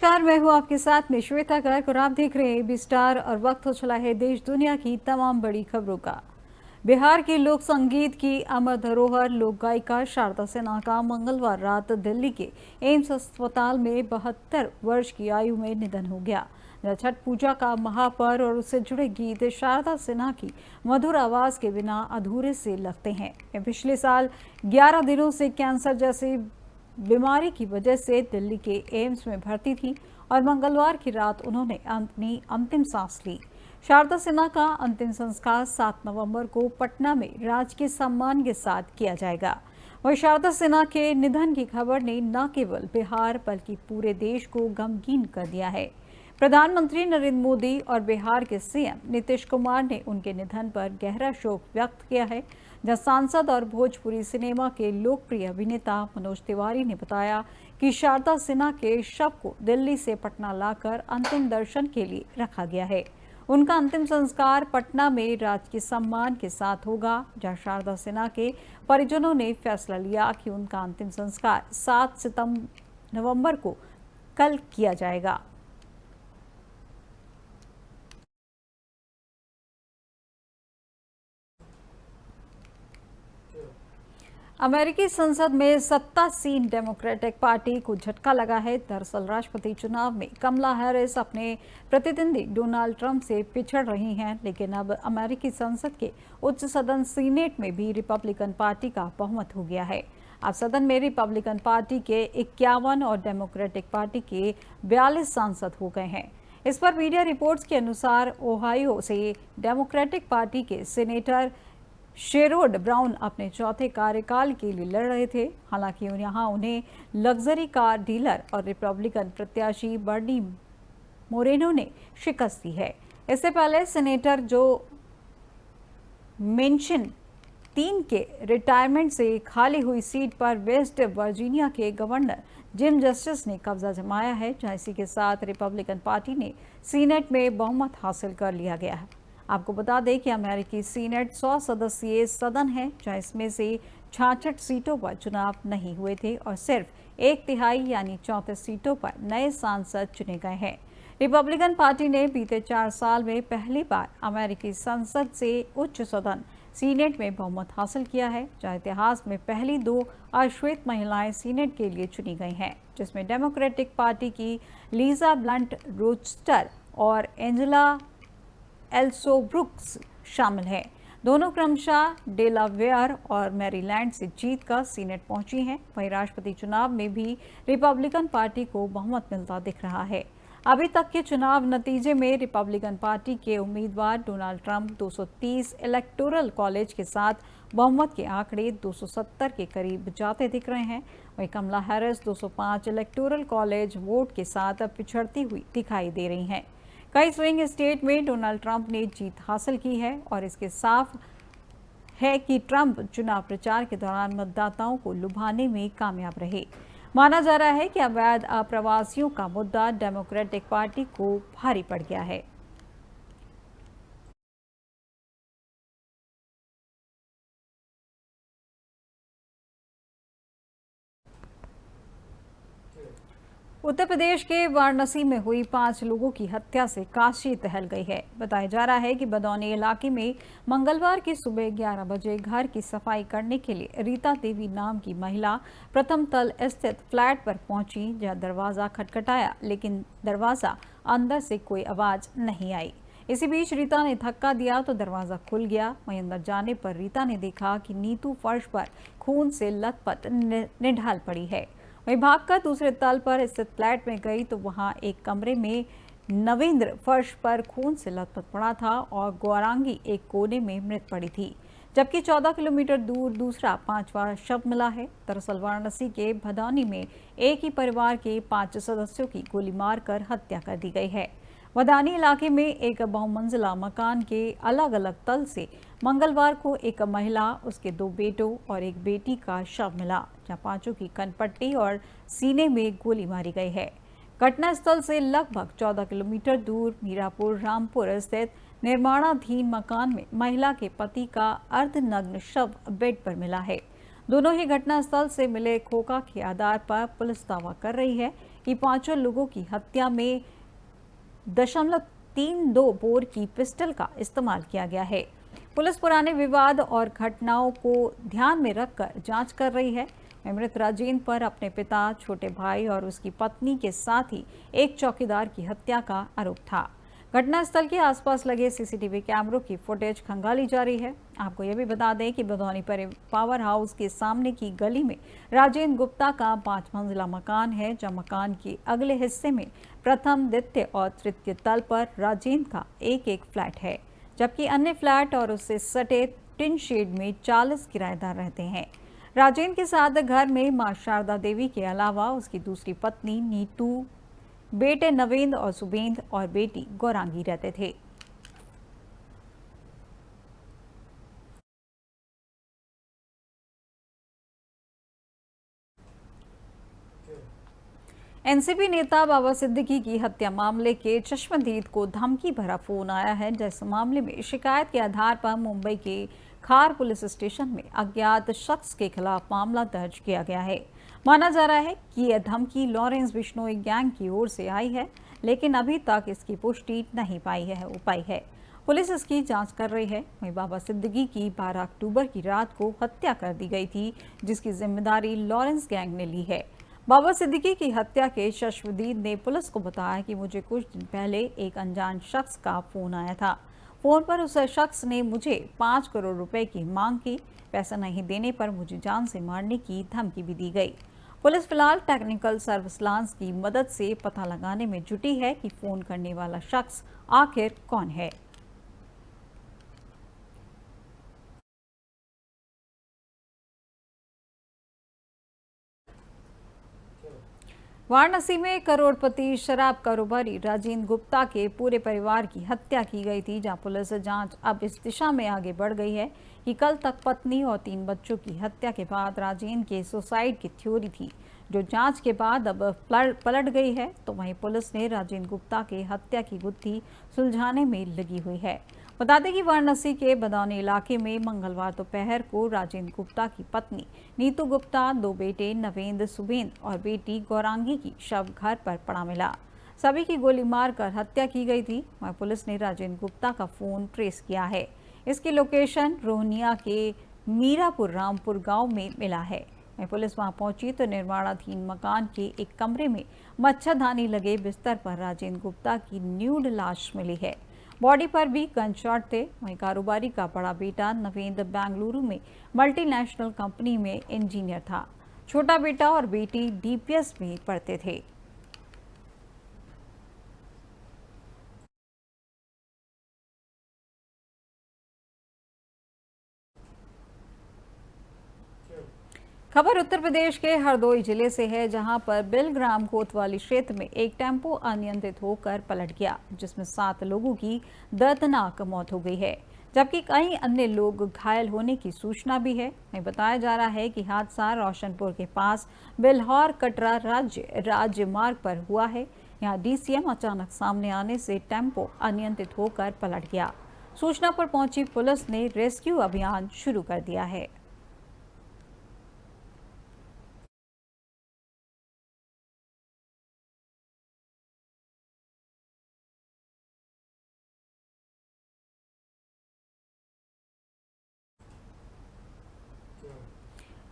नमस्कार, मैं हूं आपके साथ में श्वेता गर्ग और आप देख रहे हैं एबी स्टार और वक्त हो चला है देश दुनिया की तमाम बड़ी खबरों का। बिहार के लोक संगीत की अमर धरोहर लोक गायिका शारदा सिन्हा का मंगलवार रात दिल्ली के एम्स अस्पताल में 72 वर्ष की आयु में निधन हो गया। छठ पूजा का महापर्व और उससे जुड़े गीत शारदा सिन्हा की मधुर आवाज के बिना अधूरे से लगते हैं। पिछले साल 11 दिनों से कैंसर जैसी बीमारी की वजह से दिल्ली के एम्स में भर्ती थी और मंगलवार की रात उन्होंने अपनी अंतिम सांस ली। शारदा सिन्हा का अंतिम संस्कार 7 नवंबर को पटना में राजकीय सम्मान के साथ किया जाएगा। वहीं शारदा सिन्हा के निधन की खबर ने न केवल बिहार बल्कि पूरे देश को गमगीन कर दिया है। प्रधानमंत्री नरेंद्र मोदी और बिहार के सीएम नीतीश कुमार ने उनके निधन पर गहरा शोक व्यक्त किया है। जहां सांसद और भोजपुरी सिनेमा के लोकप्रिय अभिनेता मनोज तिवारी ने बताया कि शारदा सिन्हा के शव को दिल्ली से पटना लाकर अंतिम दर्शन के लिए रखा गया है। उनका अंतिम संस्कार पटना में राजकीय सम्मान के साथ होगा, जहां शारदा सिन्हा के परिजनों ने फैसला लिया कि उनका अंतिम संस्कार 7 नवंबर को कल किया जाएगा। अमेरिकी संसद में सत्तासीन डेमोक्रेटिक पार्टी को झटका लगा है। दरअसल राष्ट्रपति चुनाव में कमला हैरिस अपने प्रतिद्वंदी डोनाल्ड ट्रंप से पिछड़ रही हैं, लेकिन अब अमेरिकी संसद के उच्च सदन सीनेट में भी रिपब्लिकन पार्टी का बहुमत हो गया है। अब सदन में रिपब्लिकन पार्टी के 51 और डेमोक्रेटिक पार्टी के 42 सांसद हो गए हैं। इस पर मीडिया रिपोर्ट्स के अनुसार ओहायो से डेमोक्रेटिक पार्टी के सीनेटर शेरोड ब्राउन अपने चौथे कार्यकाल के लिए लड़ रहे थे। हालांकि यहां उन्हें लग्जरी कार डीलर और रिपब्लिकन प्रत्याशी बर्नी मोरेनो ने शिकस्त दी है। इससे पहले सेनेटर जो मेंशन 3 के रिटायरमेंट से खाली हुई सीट पर वेस्ट वर्जीनिया के गवर्नर जिम जस्टिस ने कब्जा जमाया है, जहां इसी के साथ रिपब्लिकन पार्टी ने सीनेट में बहुमत हासिल कर लिया गया है। आपको बता दें कि अमेरिकी सीनेट 100 सदस्यीय सदन है, जहां इसमें से 66 सीटों पर चुनाव नहीं हुए थे और सिर्फ 1/3 यानी 34 सीटों पर नए सांसद चुने गए हैं। रिपब्लिकन पार्टी ने बीते 4 साल में पहली बार अमेरिकी संसद से उच्च सदन सीनेट में बहुमत हासिल किया है, जहां इतिहास में पहली 2 अश्वेत महिलाएं सीनेट के लिए चुनी गई हैं, जिसमें डेमोक्रेटिक पार्टी की लीजा ब्लंट रोचस्टर और एंजेला एल्सोब्रुक्स शामिल हैं। दोनों क्रमशः डेलावेयर और मैरीलैंड से जीतकर सीनेट पहुंची हैं। वहीं राष्ट्रपति चुनाव में भी रिपब्लिकन पार्टी को बहुमत मिलता दिख रहा है। अभी तक के चुनाव नतीजे में रिपब्लिकन पार्टी के उम्मीदवार डोनाल्ड ट्रंप 230 इलेक्टोरल कॉलेज के साथ बहुमत के आंकड़े 270 के करीब जाते दिख रहे हैं। वहीं कमला हैरिस 205 इलेक्टोरल कॉलेज वोट के साथ पिछड़ती हुई दिखाई दे रही हैं। कई स्विंग स्टेट में डोनाल्ड ट्रंप ने जीत हासिल की है और इसके साफ है कि ट्रंप चुनाव प्रचार के दौरान मतदाताओं को लुभाने में कामयाब रहे। माना जा रहा है कि अवैध अप्रवासियों का मुद्दा डेमोक्रेटिक पार्टी को भारी पड़ गया है। उत्तर प्रदेश के वाराणसी में हुई 5 लोगों की हत्या से काशी दहल गई है। बताया जा रहा है कि बदौनी इलाके में मंगलवार की सुबह 11 बजे घर की सफाई करने के लिए रीता देवी नाम की महिला प्रथम तल स्थित फ्लैट पर पहुंची, जहां दरवाजा खटखटाया, लेकिन दरवाजा अंदर से कोई आवाज नहीं आई। इसी बीच रीता ने धक्का दिया तो दरवाजा खुल गया। वहीं अंदर जाने पर रीता ने देखा कि नीतू फर्श पर खून से लथपथ निढाल पड़ी है। वहीं भागकर दूसरे तल पर स्थित फ्लैट में गई तो वहां एक कमरे में नवेंद्र फर्श पर खून से लथपथ पड़ा था और गौरांगी एक कोने में मृत पड़ी थी, जबकि 14 किलोमीटर दूर दूसरा 5वां शव मिला है। दरअसल वाराणसी के भदौनी में एक ही परिवार के 5 सदस्यों की गोली मारकर हत्या कर दी गई है। वदानी इलाके में एक बहुमंजिला मकान के अलग अलग तल से मंगलवार को एक महिला, उसके 2 बेटों और एक बेटी का शव मिला, जहां 5 की कनपट्टी और सीने में गोली मारी गई है। घटनास्थल से लगभग 14 किलोमीटर दूर मीरापुर रामपुर स्थित निर्माणाधीन मकान में महिला के पति का अर्धनग्न शव बेड पर मिला है। दोनों ही घटनास्थल से मिले खोखा के आधार पर पुलिस दावा कर रही है कि पांचों लोगों की हत्या में 0.32 बोर की पिस्टल का इस्तेमाल किया गया है। पुलिस पुराने विवाद और घटनाओं को ध्यान में रखकर जांच कर रही है। मृत राजेंद्र पर अपने पिता, छोटे भाई और उसकी पत्नी के साथ ही एक चौकीदार की हत्या का आरोप था। घटनास्थल के आसपास लगे सीसीटीवी कैमरों की फुटेज खंगाली जा रही है। आपको यह भी बता दें कि बदौनी पावर हाउस के सामने की गली में राजेंद्र गुप्ता का 5 मंजिला मकान है, जहां मकान के अगले हिस्से में प्रथम, द्वितीय और तृतीय तल पर राजेंद्र का एक फ्लैट है, जबकि अन्य फ्लैट और उससे सटे टिन शेड में 40 किराएदार रहते हैं। राजेंद्र के साथ घर में मां शारदा देवी के अलावा उसकी दूसरी पत्नी नीतू, बेटे नवेंद्र और सुबेंद्र और बेटी गौरांगी रहते थे। एनसीपी नेता बाबा सिद्दीकी की हत्या मामले के चश्मदीद को धमकी भरा फोन आया है, जिस मामले में शिकायत के आधार पर मुंबई के खार पुलिस स्टेशन में अज्ञात शख्स के खिलाफ मामला दर्ज किया गया है। माना जा रहा है कि यह धमकी लॉरेंस बिश्नोई गैंग की ओर से आई है, लेकिन अभी तक इसकी पुष्टि नहीं पाई है। पुलिस इसकी जांच कर रही है। वहीं बाबा सिद्दीकी की 12 अक्टूबर की रात को हत्या कर दी गई थी, जिसकी जिम्मेदारी लॉरेंस गैंग ने ली है। बाबा सिद्दीकी की हत्या के चश्मदीद ने पुलिस को बताया कि मुझे कुछ दिन पहले एक अनजान शख्स का फोन आया था। फोन पर उस शख्स ने मुझे 5 करोड़ रुपए की मांग की। पैसा नहीं देने पर मुझे जान से मारने की धमकी भी दी गई। पुलिस फिलहाल टेक्निकल सर्विलांस की मदद से पता लगाने में जुटी है कि फोन करने वाला शख्स आखिर कौन है। वाराणसी में करोड़पति शराब कारोबारी राजेंद्र गुप्ता के पूरे परिवार की हत्या की गई थी, जहां पुलिस जांच अब इस दिशा में आगे बढ़ गई है कि कल तक पत्नी और 3 बच्चों की हत्या के बाद राजेंद्र के सुसाइड की थ्योरी थी, जो जांच के बाद अब पलट गई है। तो वहीं पुलिस ने राजेंद्र गुप्ता के हत्या की गुत्थी सुलझाने में लगी हुई है। बता दें कि वाराणसी के बदौनी इलाके में मंगलवार दोपहर को राजेंद्र गुप्ता की पत्नी नीतू गुप्ता, 2 बेटे नवेंद्र, सुबेंद्र और बेटी गौरांगी की शव घर पर पड़ा मिला। सभी की गोली मारकर हत्या की गई थी। वहीं पुलिस ने राजेंद्र गुप्ता का फोन ट्रेस किया है। इसकी लोकेशन रोहनिया के मीरापुर रामपुर गांव में मिला है। पुलिस वहां पहुंची तो निर्माणाधीन मकान के एक कमरे में मच्छरदानी लगे बिस्तर पर राजेंद्र गुप्ता की न्यूड लाश मिली है। बॉडी पर भी गनशॉट थे। वहीं कारोबारी का बड़ा बेटा नवेंद्र बेंगलुरु में मल्टीनेशनल कंपनी में इंजीनियर था। छोटा बेटा और बेटी डीपीएस में पढ़ते थे। खबर उत्तर प्रदेश के हरदोई जिले से है, जहां पर बिलग्राम कोतवाली क्षेत्र में एक टेम्पो अनियंत्रित होकर पलट गया, जिसमें 7 लोगों की दर्दनाक मौत हो गई है, जबकि कई अन्य लोग घायल होने की सूचना भी है। बताया जा रहा है कि हादसा रोशनपुर के पास बिल्हौर कटरा राज्य मार्ग पर हुआ है। यहाँ डीसीएम अचानक सामने आने से टेम्पो अनियंत्रित होकर पलट गया। सूचना पर पहुंची पुलिस ने रेस्क्यू अभियान शुरू कर दिया है।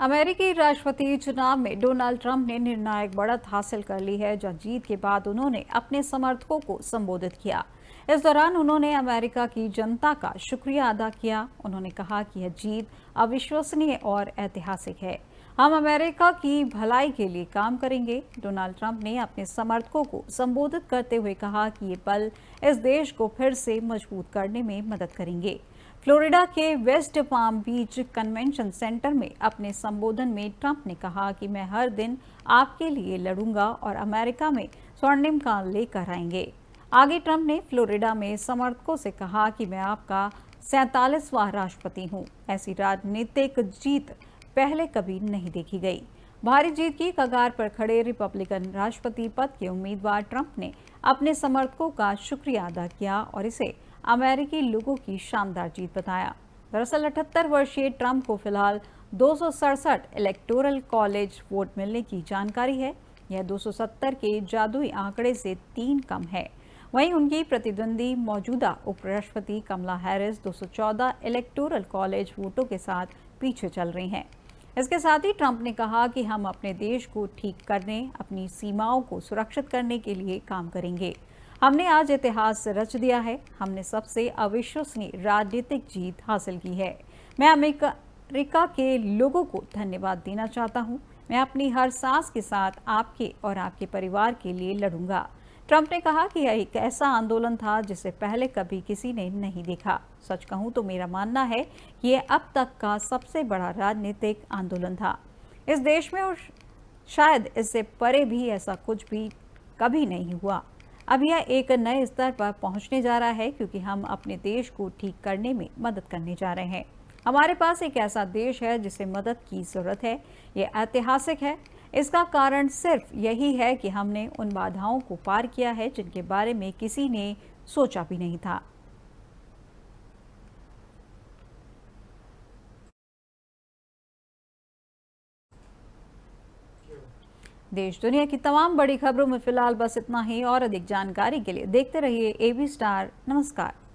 अमेरिकी राष्ट्रपति चुनाव में डोनाल्ड ट्रंप ने निर्णायक बढ़त हासिल कर ली है, जहां जीत के बाद उन्होंने अपने समर्थकों को संबोधित किया। इस दौरान उन्होंने अमेरिका की जनता का शुक्रिया अदा किया। उन्होंने कहा कि यह जीत अविश्वसनीय और ऐतिहासिक है। हम अमेरिका की भलाई के लिए काम करेंगे। डोनाल्ड ट्रंप ने अपने समर्थकों को संबोधित करते हुए कहा कि ये पल इस देश को फिर से मजबूत करने में मदद करेंगे। फ्लोरिडा के वेस्ट पाम बीच कन्वेंशन सेंटर में अपने संबोधन में ट्रंप ने कहा कि मैं हर दिन आपके लिए लड़ूंगा और अमेरिका में स्वर्णिम काल लेकर आएंगे। आगे ट्रंप ने फ्लोरिडा में समर्थकों से कहा कि मैं आपका 47वां राष्ट्रपति हूं। ऐसी राजनीतिक जीत पहले कभी नहीं देखी गई। भारी जीत की कगार पर खड़े रिपब्लिकन राष्ट्रपति पद के उम्मीदवार ट्रंप ने अपने समर्थकों का शुक्रिया अदा किया और इसे अमेरिकी लोगों की शानदार जीत बताया। दरअसल 78 वर्षीय ट्रंप को फिलहाल 267 इलेक्टोरल कॉलेज वोट मिलने की जानकारी है। यह 270 के जादुई आंकड़े से 3 कम है। वहीं उनकी प्रतिद्वंदी मौजूदा उपराष्ट्रपति कमला हैरिस 214 इलेक्टोरल कॉलेज वोटों के साथ पीछे चल रही हैं। इसके साथ ही ट्रंप ने कहा कि हम अपने देश को ठीक करने, अपनी सीमाओं को सुरक्षित करने के लिए काम करेंगे। हमने आज इतिहास रच दिया है। हमने सबसे अविश्वसनीय राजनीतिक जीत हासिल की है। मैं अमेरिका के लोगों को धन्यवाद देना चाहता हूं। मैं अपनी हर सांस के साथ आपके और आपके परिवार के लिए लड़ूंगा। ट्रंप ने कहा कि यह एक ऐसा आंदोलन था जिसे पहले कभी किसी ने नहीं देखा। सच कहूं तो मेरा मानना है कि यह अब तक का सबसे बड़ा राजनीतिक आंदोलन था इस देश में, और शायद इससे परे भी ऐसा कुछ भी कभी नहीं हुआ। अब यह एक नए स्तर पर पहुंचने जा रहा है क्योंकि हम अपने देश को ठीक करने में मदद करने जा रहे हैं। हमारे पास एक ऐसा देश है जिसे मदद की जरूरत है। ये ऐतिहासिक है। इसका कारण सिर्फ यही है कि हमने उन बाधाओं को पार किया है जिनके बारे में किसी ने सोचा भी नहीं था। देश दुनिया की तमाम बड़ी खबरों में फिलहाल बस इतना ही, और अधिक जानकारी के लिए देखते रहिए AB स्टार। नमस्कार।